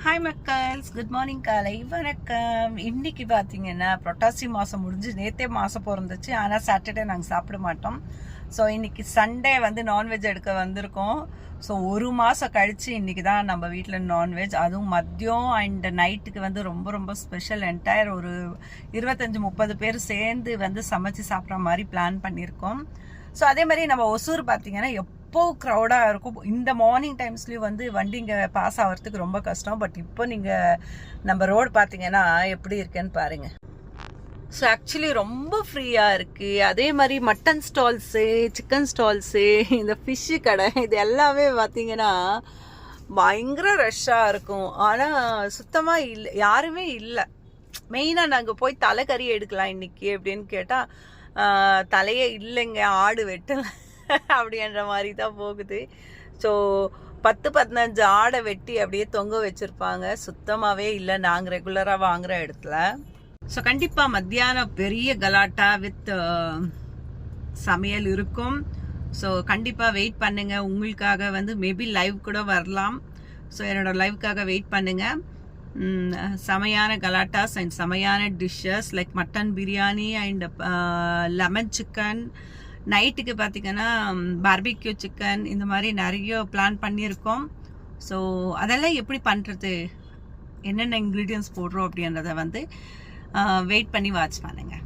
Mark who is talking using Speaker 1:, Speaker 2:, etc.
Speaker 1: Hi மக்கள்ஸ், good morning, காலை வணக்கம். இன்னைக்கு பார்த்தீங்கன்னா புரட்டாசி மாதம் முடிஞ்சு நேற்றே மாதம் பிறந்துச்சு. ஆனால் சாட்டர்டே நாங்கள் சாப்பிட மாட்டோம். ஸோ இன்னைக்கு சண்டே வந்து நான்வெஜ் எடுக்க வந்திருக்கோம். ஸோ ஒரு மாதம் கழித்து இன்றைக்கி தான் நம்ம வீட்டில் நான்வெஜ், அதுவும் மதியம் அண்ட் நைட்டுக்கு வந்து ரொம்ப ரொம்ப ஸ்பெஷல். என்டையர் ஒரு 25-30 பேர் சேர்ந்து வந்து சமைச்சு சாப்பிட்ற மாதிரி பிளான் பண்ணியிருக்கோம். ஸோ அதே மாதிரி நம்ம ஒசூர் பார்த்தீங்கன்னா எப்போ க்ரௌடாக இருக்கும். இந்த மார்னிங் டைம்ஸ்லேயும் வந்து வண்டிங்க பாஸ் ஆகிறதுக்கு ரொம்ப கஷ்டம். பட் இப்போ நீங்கள் நம்ம ரோடு பார்த்தீங்கன்னா எப்படி இருக்குன்னு பாருங்கள். ஸோ ஆக்சுவலி ரொம்ப ஃப்ரீயாக இருக்குது. அதே மாதிரி மட்டன் ஸ்டால்ஸு, சிக்கன் ஸ்டால்ஸு, இந்த ஃபிஷ்ஷு கடை, இது எல்லாமே பார்த்தீங்கன்னா பயங்கர ரஷ்ஷாக இருக்கும். ஆனால் சுத்தமாக இல்லை, யாருமே இல்லை. மெயினாக நாங்கள் போய் தலைக்கறி எடுக்கலாம் இன்றைக்கி அப்படின்னு கேட்டால் தலையே இல்லைங்க, ஆடு வெட்டலை அப்படின்ற மாதிரி தான் போகுது. ஸோ 10-15 ஆடை வெட்டி அப்படியே தொங்க வச்சுருப்பாங்க. சுத்தமாகவே இல்லை நாங்கள் ரெகுலராக வாங்குகிற இடத்துல. ஸோ கண்டிப்பாக மத்தியானம் பெரிய கலாட்டா வித் சமையல் இருக்கும். ஸோ கண்டிப்பாக வெயிட் பண்ணுங்கள். உங்களுக்காக வந்து மேபி லைவ் கூட வரலாம். ஸோ என்னோடய லைவுக்காக வெயிட் பண்ணுங்கள். செமையான கலாட்டாஸ் அண்ட் செமையான dishes like mutton biryani and lemon chicken. நைட்டுக்கு பார்த்திங்கன்னா பார்பிக்யூ சிக்கன், இந்த மாதிரி நிறைய பிளான் பண்ணியிருக்கோம். ஸோ அதெல்லாம் எப்படி பண்ணுறது, என்னென்ன இன்க்ரீடியன்ட்ஸ் போடுறோம் அப்படின்றத வந்து வெயிட் பண்ணி வாட்ச் பண்ணுங்கள்.